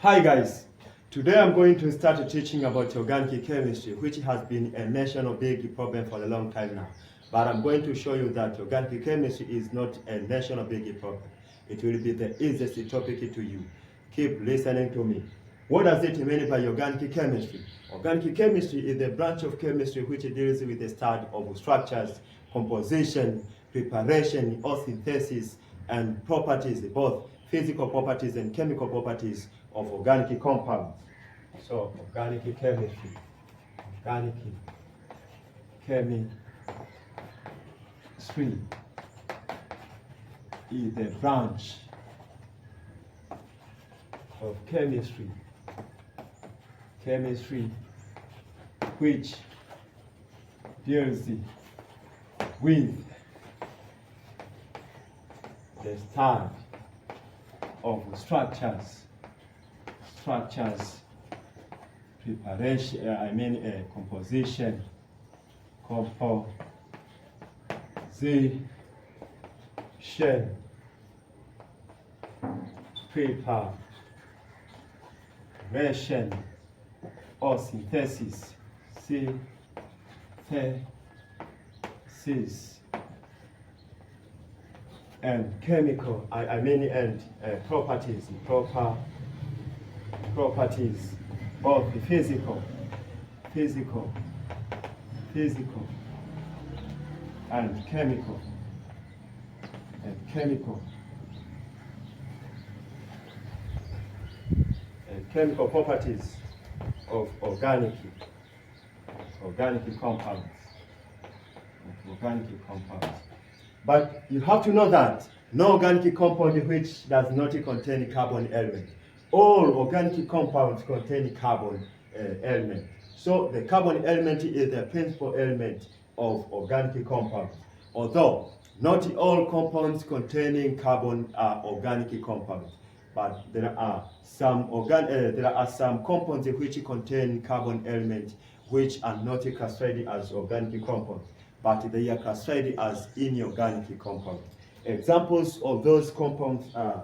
Hi guys, today I'm going to start teaching about organic chemistry, which has been a national big problem for a long time now. But I'm going to show you that organic chemistry is not a national big problem. It will be the easiest topic to you. Keep listening to me. What does it mean by organic chemistry? Organic chemistry is the branch of chemistry which deals with the study of structures, composition, preparation, or synthesis, and properties, both physical properties and chemical properties of organic compounds. So, organic chemistry is the branch of chemistry which deals with the study of structures, preparation, composition, preparation, or synthesis, and chemical, and properties, both physical, and chemical, properties of organic compounds. But you have to know that no organic compound which does not contain carbon element. All organic compounds contain carbon element. So the carbon element is the principal element of organic compounds. Although not all compounds containing carbon are organic compounds, but there are some compounds which contain carbon element which are not classified as organic compounds, but they are classified as inorganic compounds. Examples of those compounds are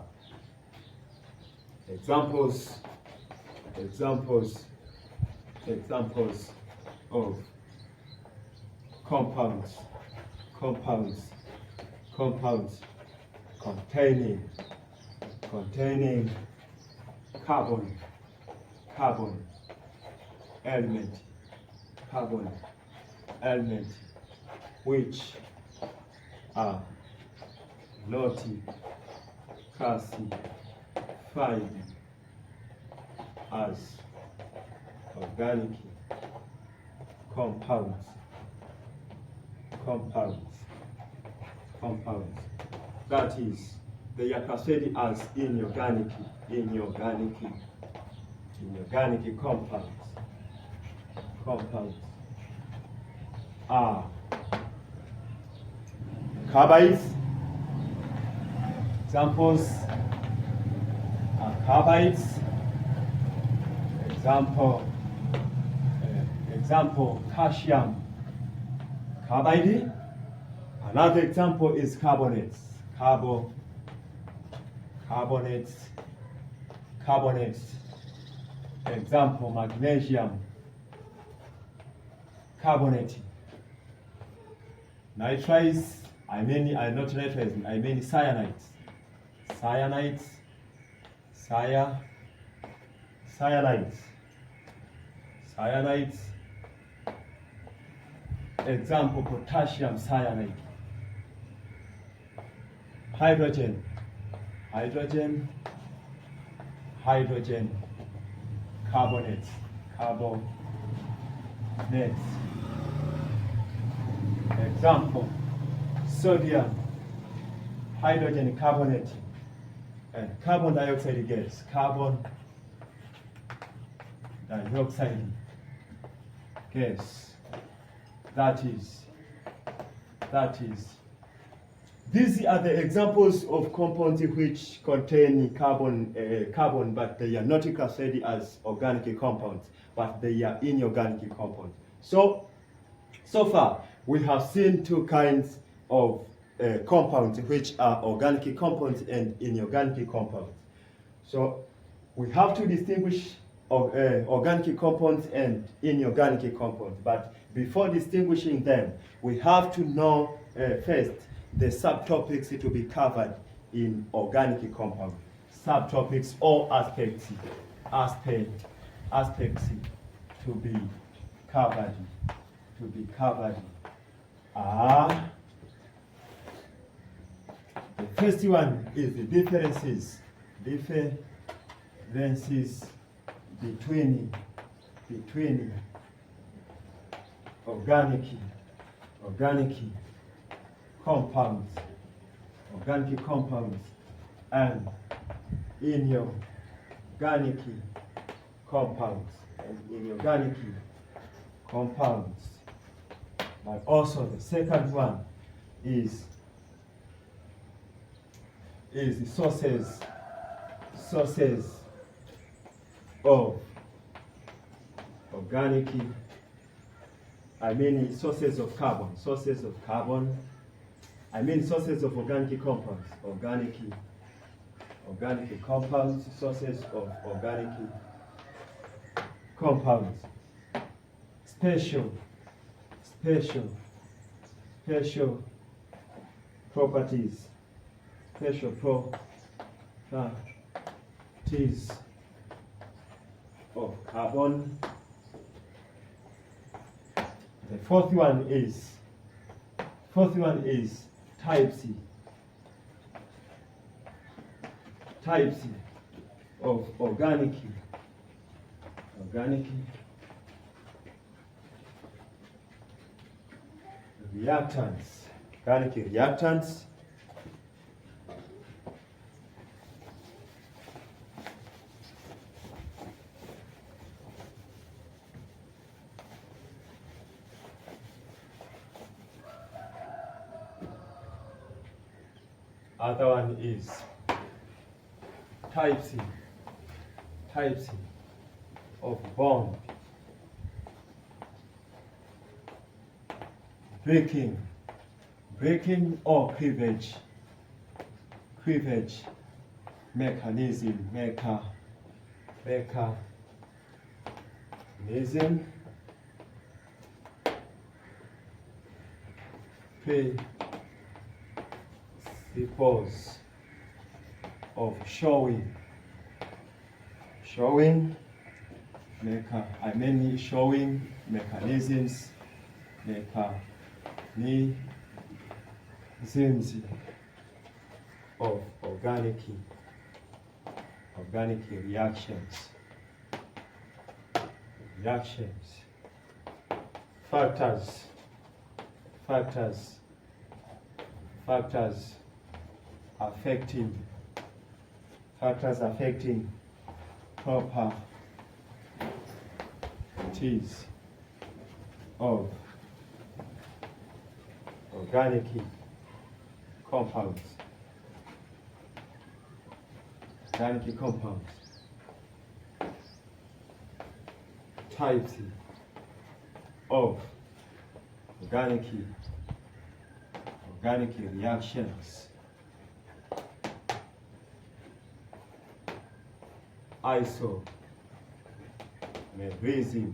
examples of compounds containing carbon element which are not classified as organic compounds. That is, they are classified as inorganic compounds. Are carbides. Examples are carbides. Example calcium carbide. Another example is carbonates. Carbonates. Example magnesium carbonate. Nitrites, not nitrites, cyanides. Cyanides. Example potassium cyanide. Hydrogen carbonates. Example sodium hydrogen carbonate and carbon dioxide gas. That is. These are the examples of compounds which contain carbon, but they are not classified as organic compounds, but they are inorganic compounds. So far, we have seen two kinds of compounds, which are organic compounds and inorganic compounds. So we have to distinguish organic compounds and inorganic compounds. But before distinguishing them, we have to know first the subtopics to be covered in organic compound. Subtopics or aspects to be covered. The first one is the differences between organic compounds and inorganic compounds. But also the second one is the sources of organic, sources of carbon, sources of organic compounds, sources of organic compounds, special properties of carbon. The fourth one is types of organic reactants. Other one is types of bond, breaking or cleavage mechanism, principles of showing mechanisms of organic reactions, factors affecting properties of organic compounds. Types of organic reactions. Isomerism,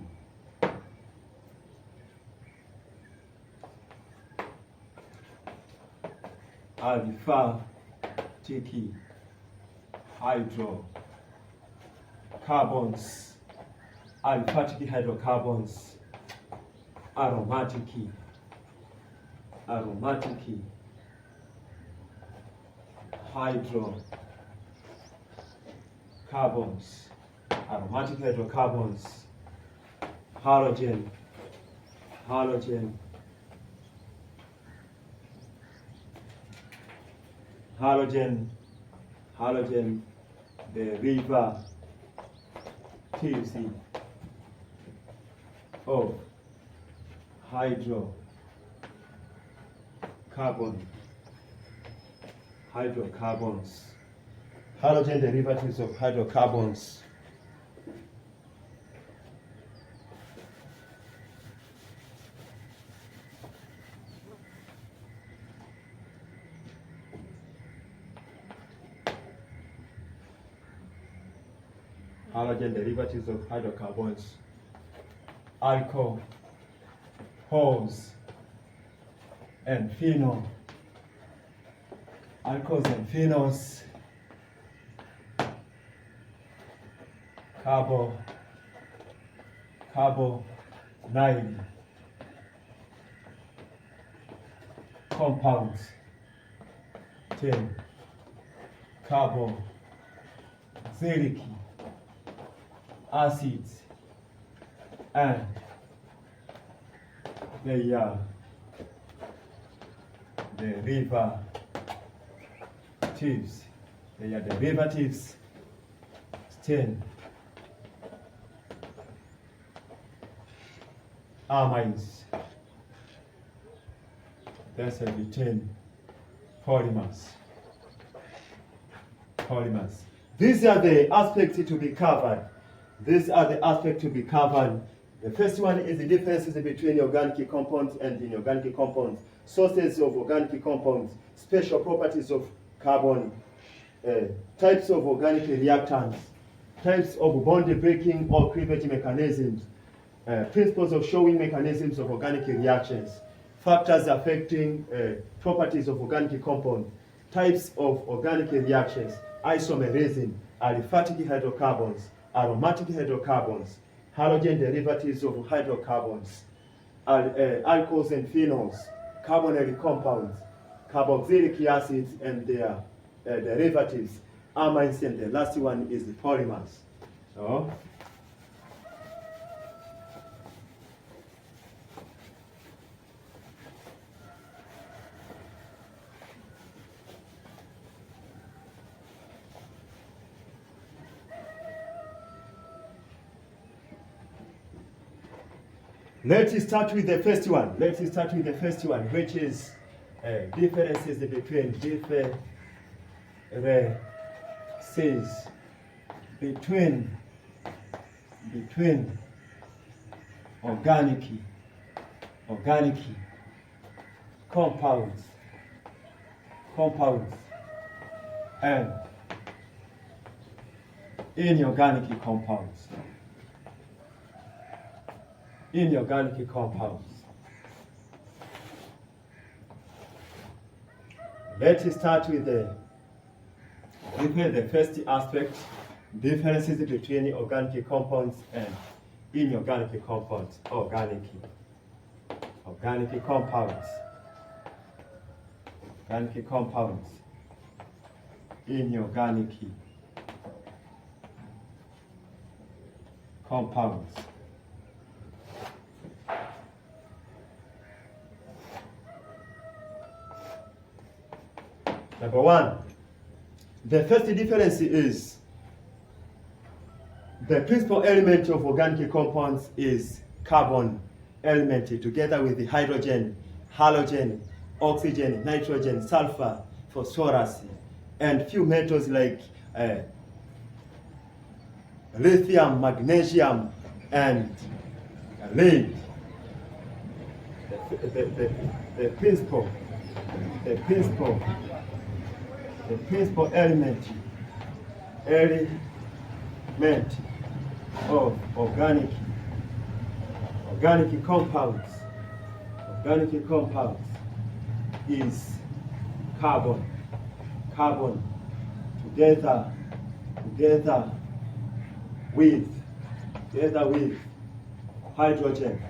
aliphatic hydrocarbons, aromatic hydrocarbons, halogen derivatives of hydrocarbons. Halogen derivatives of hydrocarbons. halogen derivatives of hydrocarbons, alcohols and phenol, alcohols and phenols, carbonyl compounds, 10 carboxylic acids, and they are derivatives. They are derivatives. 10 amines. That's a 10 polymers. These are the aspects to be covered. These are the aspects to be covered. The first one is the differences between organic compounds and inorganic compounds, sources of organic compounds, special properties of carbon, types of organic reactants, types of bond breaking or cleavage mechanisms, principles of showing mechanisms of organic reactions, factors affecting properties of organic compounds, types of organic reactions, isomerism, aliphatic hydrocarbons, aromatic hydrocarbons, halogen derivatives of hydrocarbons, alcohols and phenols, carbonyl compounds, carboxylic acids and their derivatives, amines, and the last one is the polymers. So, let's start with the first one. Which is differences between organic compounds and inorganic compounds. Let's start with the first aspect, differences between organic compounds and inorganic compounds. Organic compounds, inorganic compounds. Number one, the first difference is the principal element of organic compounds is carbon element together with the hydrogen, halogen, oxygen, nitrogen, sulfur, phosphorus, and few metals like lithium, magnesium, and lead. The principal element of organic compounds is carbon together with hydrogen,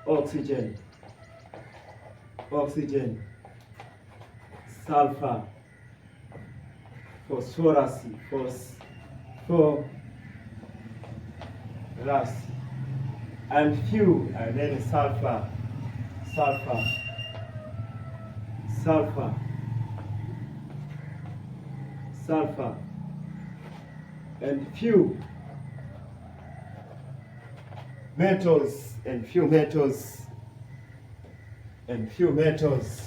nitrogen, oxygen, sulfur, phosphorus, and few, and then sulfur, and few metals,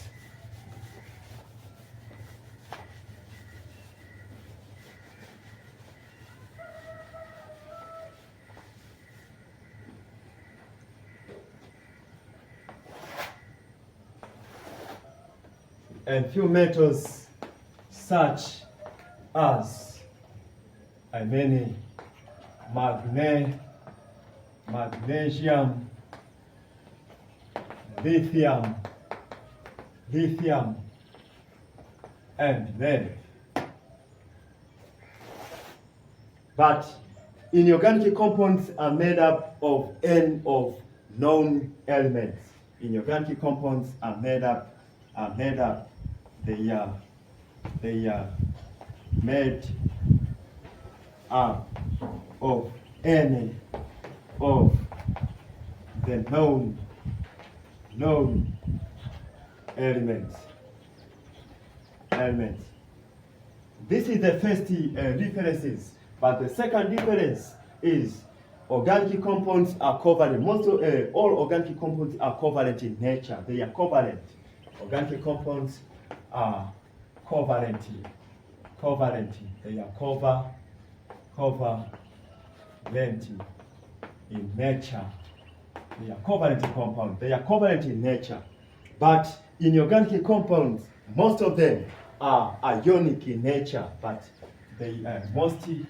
and few metals such as magnesium, lithium, and lead. But inorganic compounds are made up of N of known elements. Inorganic compounds are made up. They are made up of N of the known elements. This is the first differences. But the second difference is organic compounds are covalent. All organic compounds are covalent in nature. They are covalent. Organic compounds are covalent. They are covalent in nature. They are covalent compounds. They are covalent in nature. But in organic compounds, most of them are ionic in nature. But they are mostly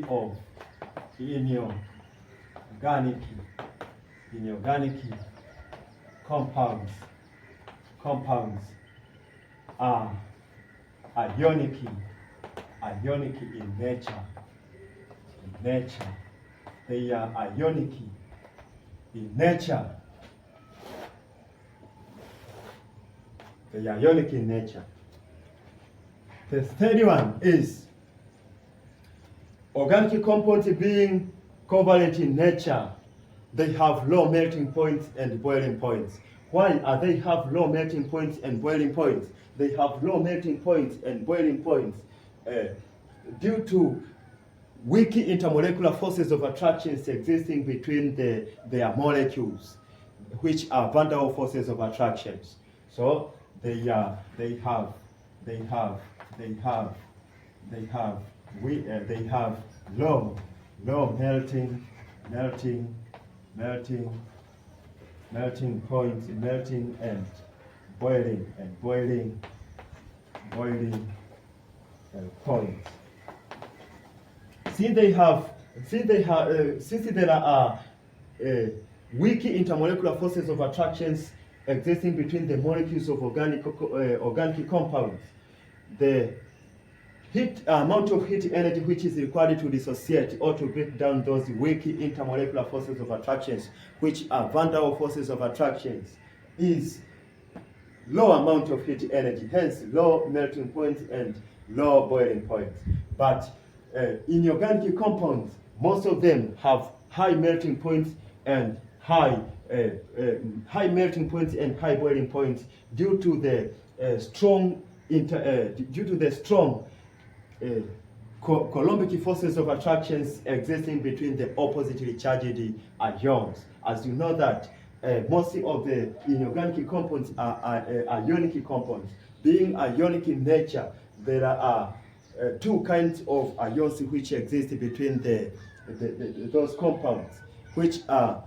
of inorganic compounds are ionic in nature. They are ionic in nature. They are ionic in nature. The third one is organic compounds being covalent in nature. They have low melting points and boiling points. Why are they have low melting points and boiling points? They have low melting points and boiling points due to weak intermolecular forces of attractions existing between their molecules, which are van der Waals forces of attractions. So they have low melting points, melting and boiling points. Since there are weak intermolecular forces of attractions existing between the molecules of organic compounds, the amount of heat energy which is required to dissociate or to break down those weak intermolecular forces of attractions, which are van der Waals forces of attractions, is low amount of heat energy, hence low melting points and low boiling points. But in organic compounds, most of them have high melting points and high boiling points due to the strong Coulombic forces of attractions existing between the oppositely charged ions. As you know that most of the inorganic compounds are ionic compounds. Being ionic in nature, there are two kinds of ions which exist between those compounds, which are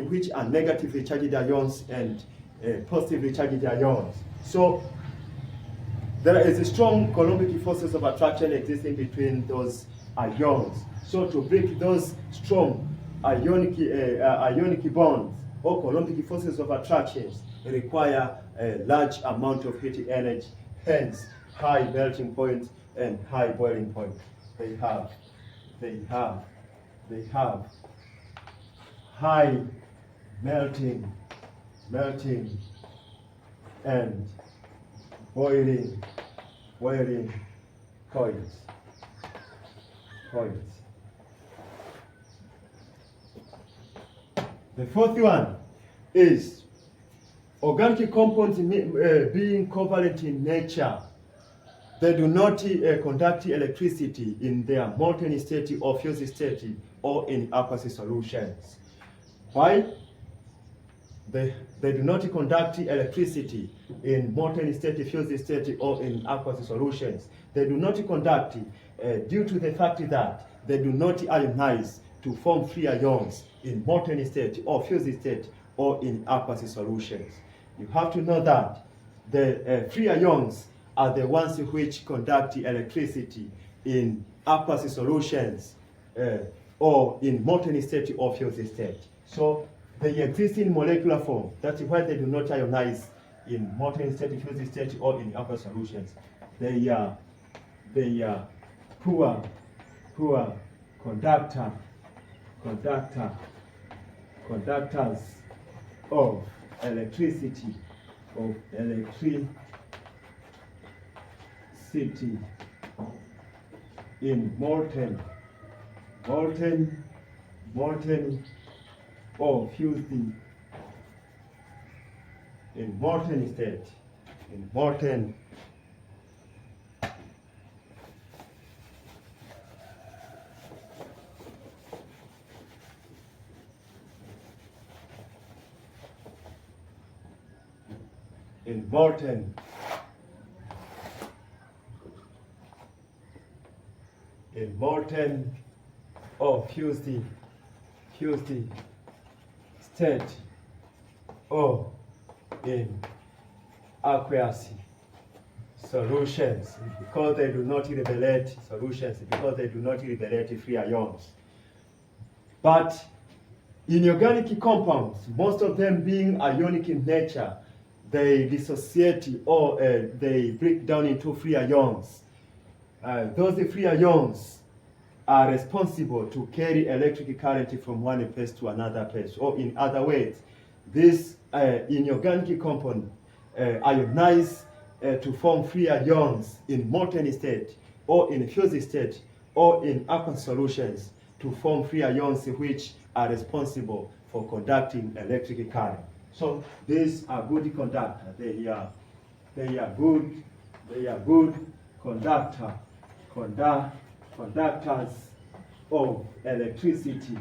which are negatively charged ions and positively charged ions. So there is a strong Coulombic forces of attraction existing between those ions. So to break those strong ionic bonds or Coulombic forces of attractions require a large amount of heat energy, hence high melting points and high boiling points. They have high melting and boiling points. The fourth one is organic compounds being covalent in nature. They do not conduct electricity in their molten state or fused state or in aqueous solutions. Why? They do not conduct electricity in molten state, fused state, or in aqueous solutions. They do not conduct due to the fact that they do not ionize to form free ions in molten state or fused state or in aqueous solutions. You have to know that the free ions are the ones which conduct electricity in aqueous solutions or in molten state or fused state. So they exist in molecular form. That's why they do not ionize in molten state, fused state, or in aqueous solutions. They are poor conductors of electricity, in molten or fused in molten state, in molten or fused state or in aqueous solutions, because they do not liberate solutions, because they do not liberate free ions. But in organic compounds, most of them being ionic in nature, they dissociate or they break down into free ions. Those free ions are responsible to carry electric current from one place to another place. Or in other words, this inorganic compound ionize to form free ions in molten state, or in fused state, or in aqueous solutions to form free ions which are responsible for conducting electric current. So these are good conductors. They are good conductors of electricity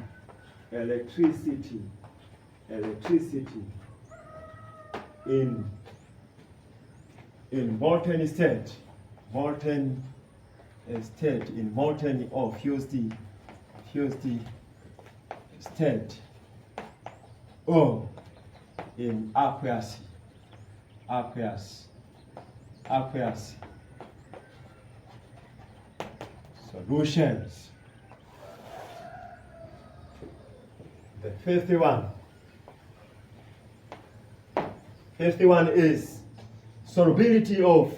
in molten state, in molten or fused state, or in aqueous solutions. The fifth one is solubility of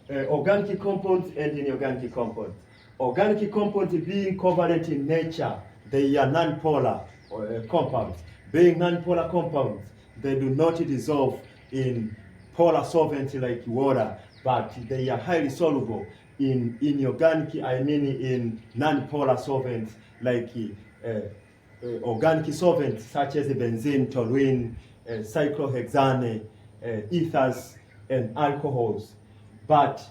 organic compounds and inorganic compounds. Organic compounds being covalent in nature, they are non-polar compounds. Being non-polar compounds, they do not dissolve in polar solvents like water, but they are highly soluble in inorganic, I mean in non-polar solvents like organic solvents such as benzene, toluene, cyclohexane, ethers, and alcohols. But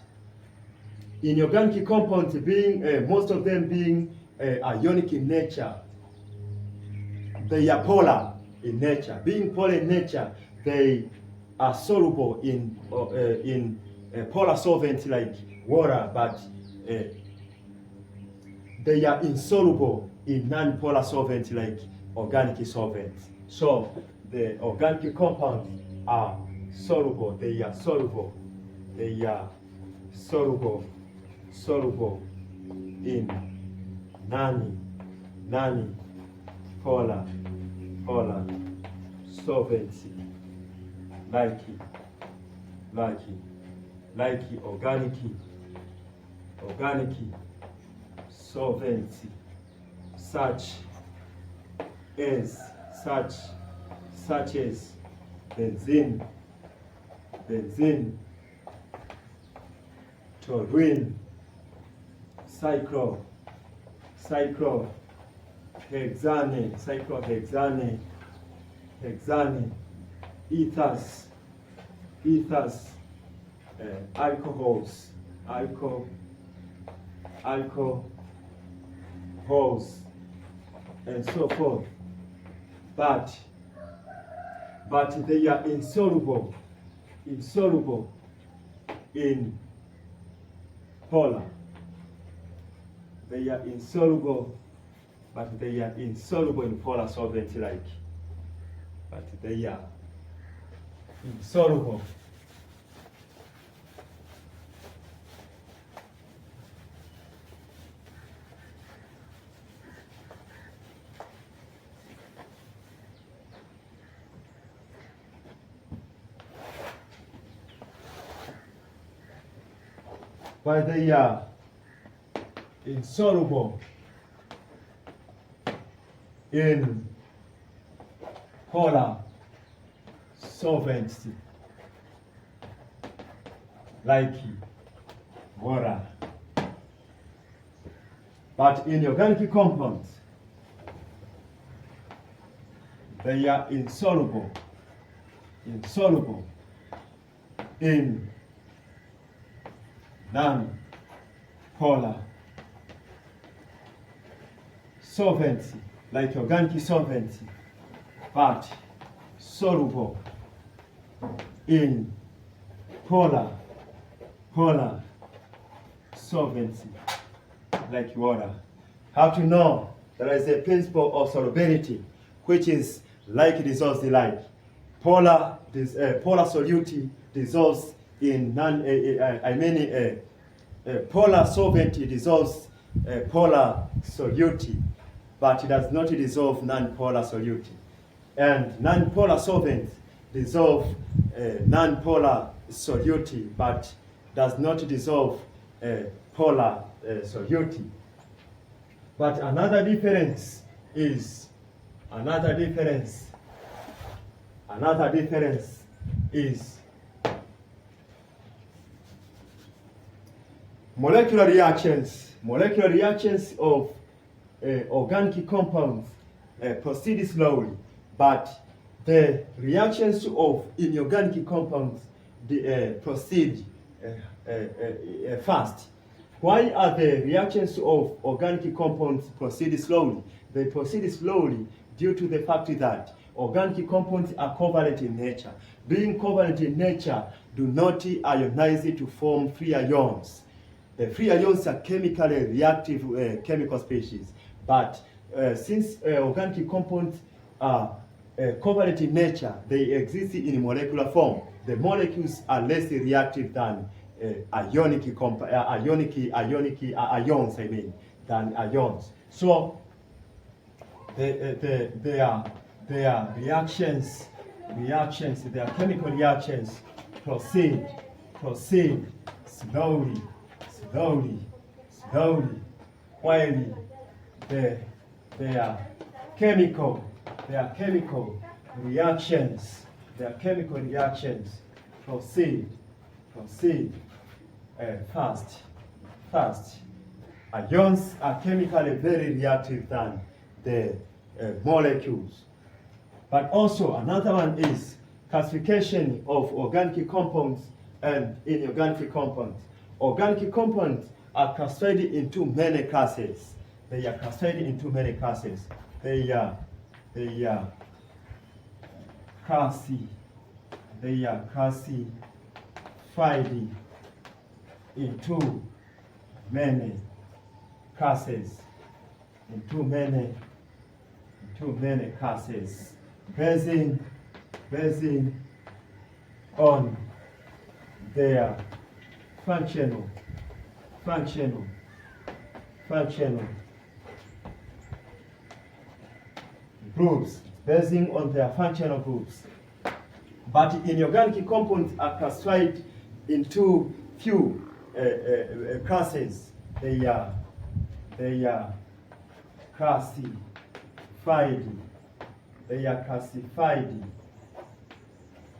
inorganic compounds being, most of them being ionic in nature, they are polar in nature. Being polar in nature, they are soluble in polar solvents like water, but they are insoluble in non-polar solvents like organic solvents. So the organic compounds are soluble. They are soluble in non-polar solvents like organic solvents such as benzene, toluene, cyclohexane, ethers, alcohols, and so forth. But they are insoluble in polar. They are insoluble, but they are insoluble in polar solvents like. But they are insoluble. But they are insoluble in polar solvents like water. But in organic compounds, they are insoluble in non-polar solvents like organic solvents, but soluble in polar solvents like water. How to know? There is a principle of solubility, which is like dissolves the like. Polar solute dissolves in polar solvent dissolves polar solute, but it does not dissolve non-polar solute. And non-polar solvents dissolve non-polar solute, but does not dissolve polar solute. But another difference is molecular reactions of organic compounds proceed slowly, but the reactions of inorganic compounds proceed fast. Why are the reactions of organic compounds proceed slowly? They proceed slowly due to the fact that organic compounds are covalent in nature. Being covalent in nature, do not ionize to form free ions. The free ions are chemically reactive chemical species, but since organic compounds are covalent in nature, they exist in molecular form. The molecules are less reactive than ions, than ions. So their chemical reactions proceed slowly, while their chemical reactions proceed fast. Ions are chemically very reactive than the molecules. But also another one is classification of organic compounds and inorganic compounds. Organic compounds are classified into many classes. They are classified into many classes. They are classified into many classes. Basing on their functional groups, But inorganic compounds are classified into few classes. They are classified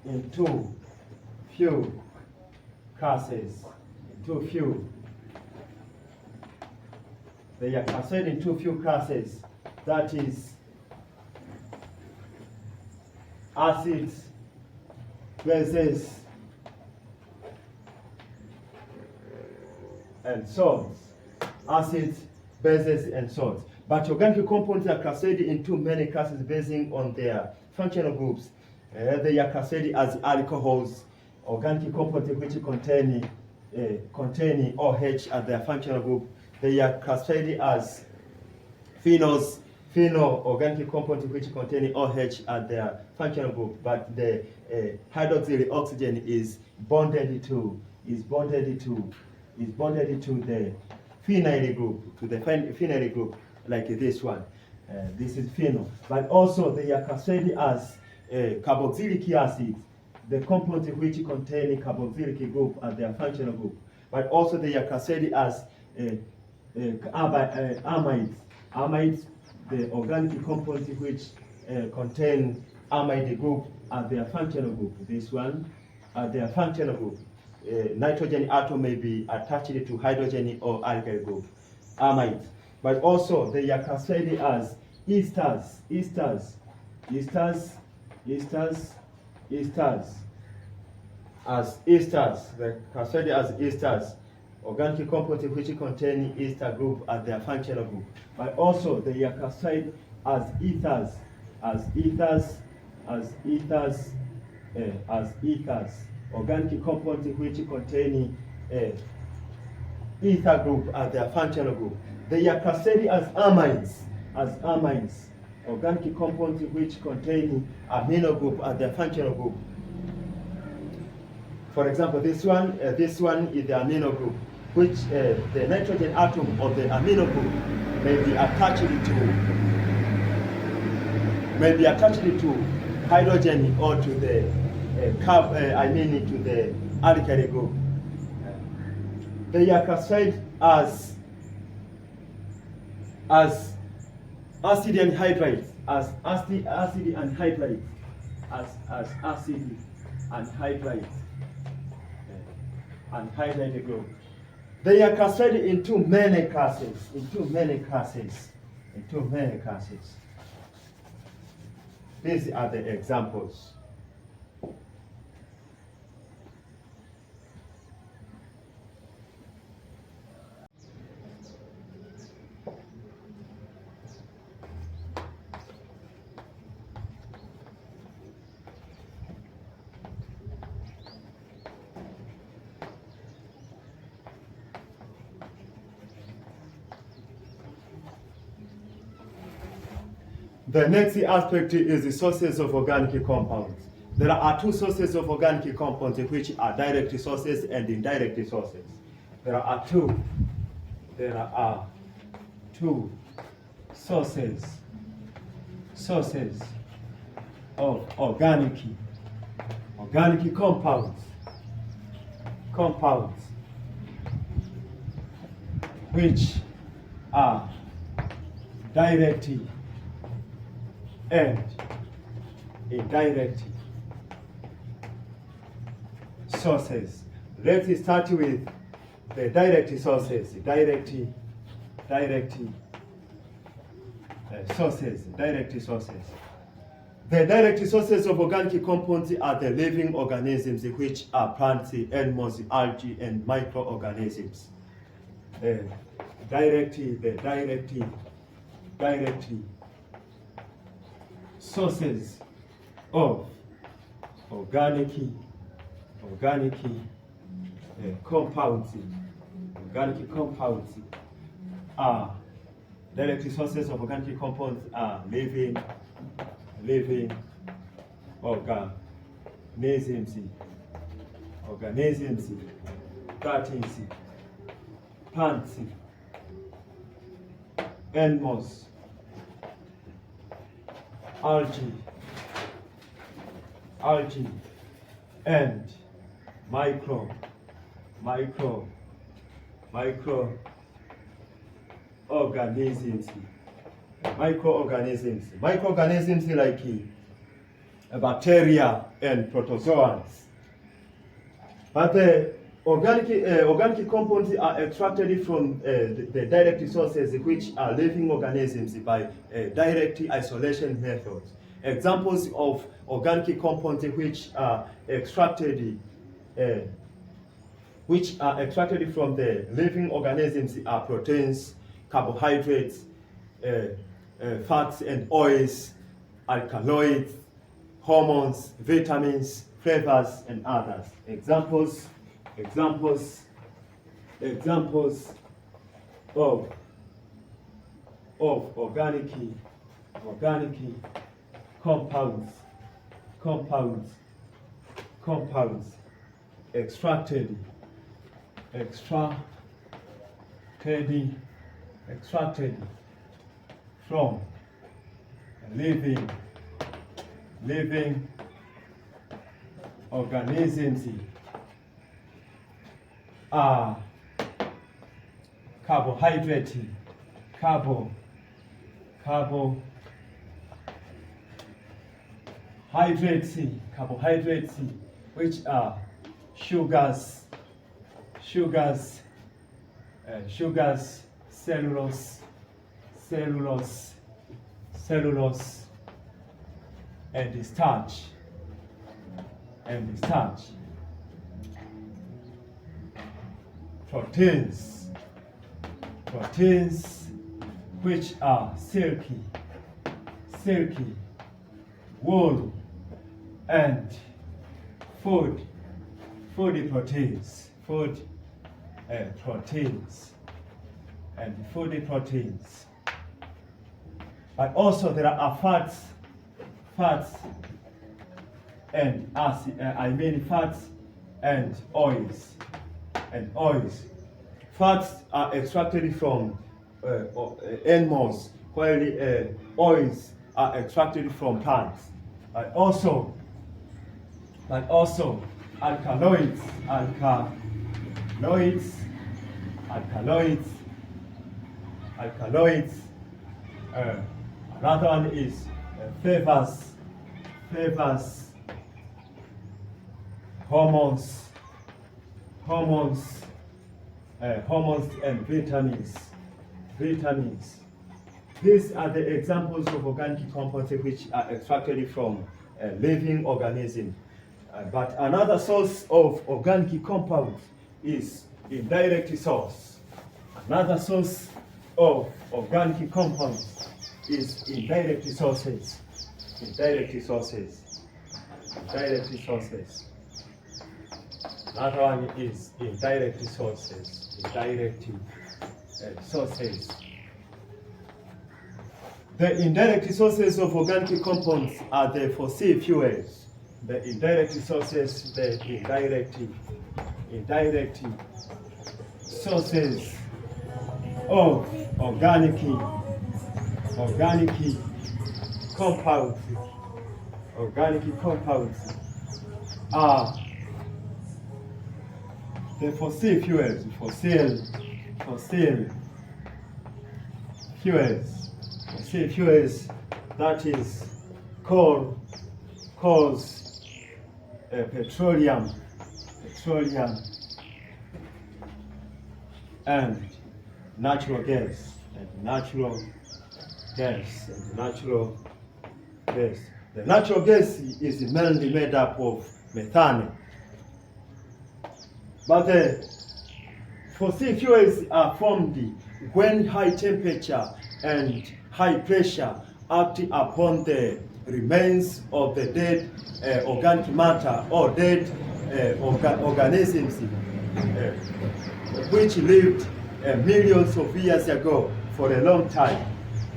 into few classes. They are classified into few classes. That is acids, bases, and salts. Acids, bases, and salts. But organic compounds are classified into many classes based on their functional groups. They are classified as alcohols, organic compounds which contain OH as their functional group. They are classified as phenols, phenol organic compound which contain OH at their functional group, but the hydroxyl oxygen is bonded to the phenyl group, like this one. This is phenol, but also they are classified as carboxylic acid, the compounds which contain carboxylic group at their functional group, but also they are classified as amides. Amides, the organic compounds which contain amide group at their functional group. This one at their functional group. Nitrogen atom may be attached to hydrogen or alkyl group, amides. But also they are classified as esters. As esters, they're classified as esters, organic compounds which contain ester group at their functional group. But also they are classified as ethers, organic compounds which contain ether group at their functional group. They are classified as amides, organic compounds which contain amino group at their functional group. For example, this one is the amino group, which the nitrogen atom of the amino group may be attached to hydrogen or to the to the alkyl group. They are classified as acid and hydrate, as acid and hydrate group. They are classified into many classes. These are the examples. The next aspect is the sources of organic compounds. There are two sources of organic compounds which are direct sources and indirect sources. There are two sources of organic compounds which are direct and indirect sources. Let's start with the direct sources. Direct sources. The direct sources of organic compounds are the living organisms, which are plants, animals, algae, and microorganisms. The direct sources of organic compounds are direct sources of organic compounds are living organisms, that is plants, animals, algae, and microorganisms like bacteria and protozoans. But the organic compounds are extracted from the direct sources, which are living organisms, by direct isolation methods. Examples of organic compounds which are extracted from the living organisms are proteins, carbohydrates, fats and oils, alkaloids, hormones, vitamins, flavors, and others. Examples of organic organic compounds, extracted from living organisms are carbohydrates, which are sugars, cellulose, and starch, proteins, which are silky, wool, and food proteins, and food proteins. But also there are fats and fats and oils. Fats are extracted from animals, while oils are extracted from plants. But also alkaloids. Another one is flavors, hormones, and vitamins. These are the examples of organic compounds which are extracted from living organisms. But another source of organic compounds is indirect source. Another source of organic compounds is indirect sources. Another one is indirect sources. The indirect sources of organic compounds are the fossil fuels. The indirect sources of organic compounds are the fossil fuels, that is coal, petroleum, and natural gas. The natural gas is mainly made up of methane. But the fossil fuels are formed when high temperature and high pressure act upon the remains of the dead organic matter or dead organisms which lived millions of years ago for a long time.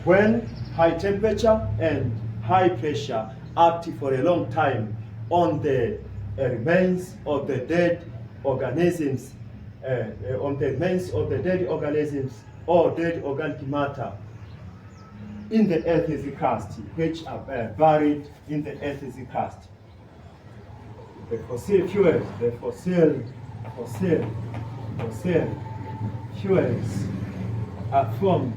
When high temperature and high pressure act for a long time on the remains of the dead organisms, or dead organic matter in the earth's crust, which are buried in the earth's crust. The fossil fuels, fuels are formed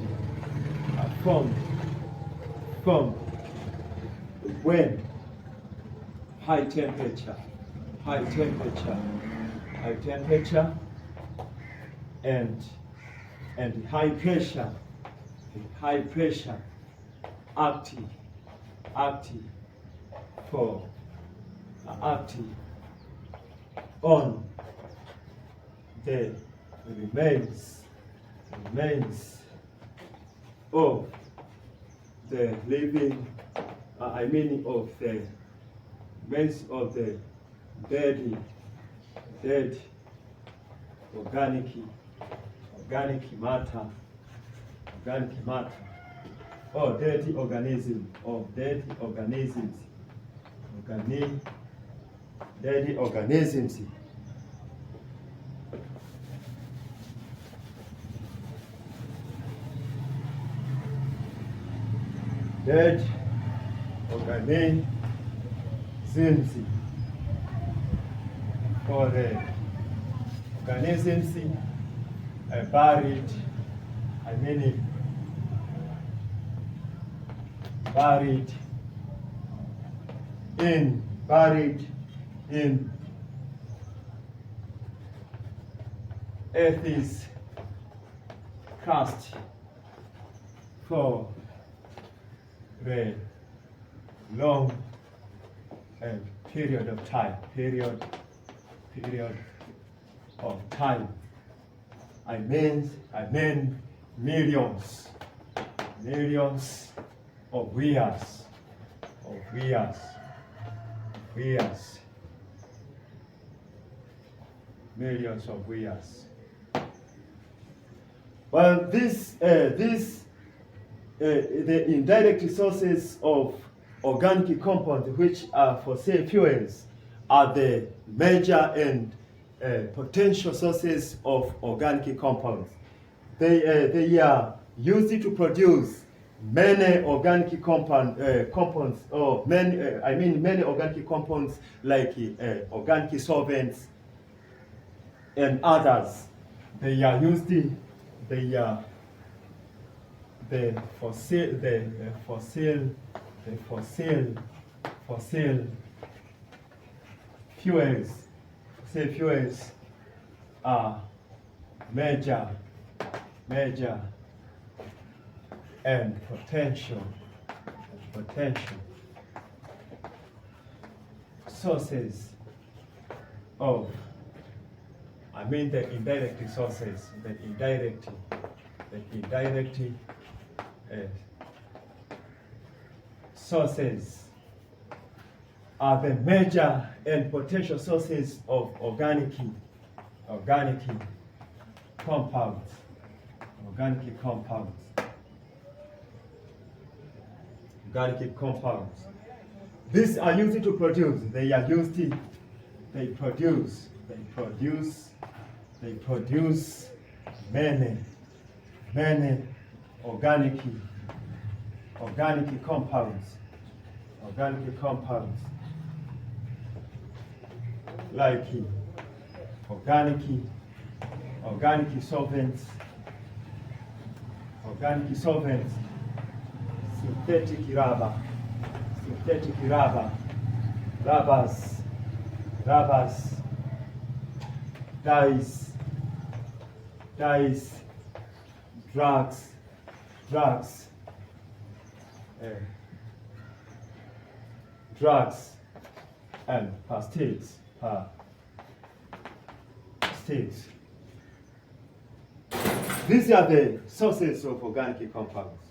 when high temperature and high pressure acting on the remains of the living, of the remains of the dead organic matter, or dirty organisms, dirty organisms. Dead organisms, or the organisms buried in Earth's crust for a long period of time. I mean millions of years. Millions of years. Well, the indirect sources of organic compounds, which are fossil fuels, are the major and potential sources of organic compounds. They are used to produce many organic compounds, or many organic compounds like organic solvents and others. They are used. The fossil fuels are major and potential sources of, the indirect sources, the indirect sources are the major and potential sources of organic compounds. These are used to produce. They produce many organic compounds. Like organic solvents, synthetic rubber, rubbers, dyes, drugs, and pastilles. These are the sources of organic compounds.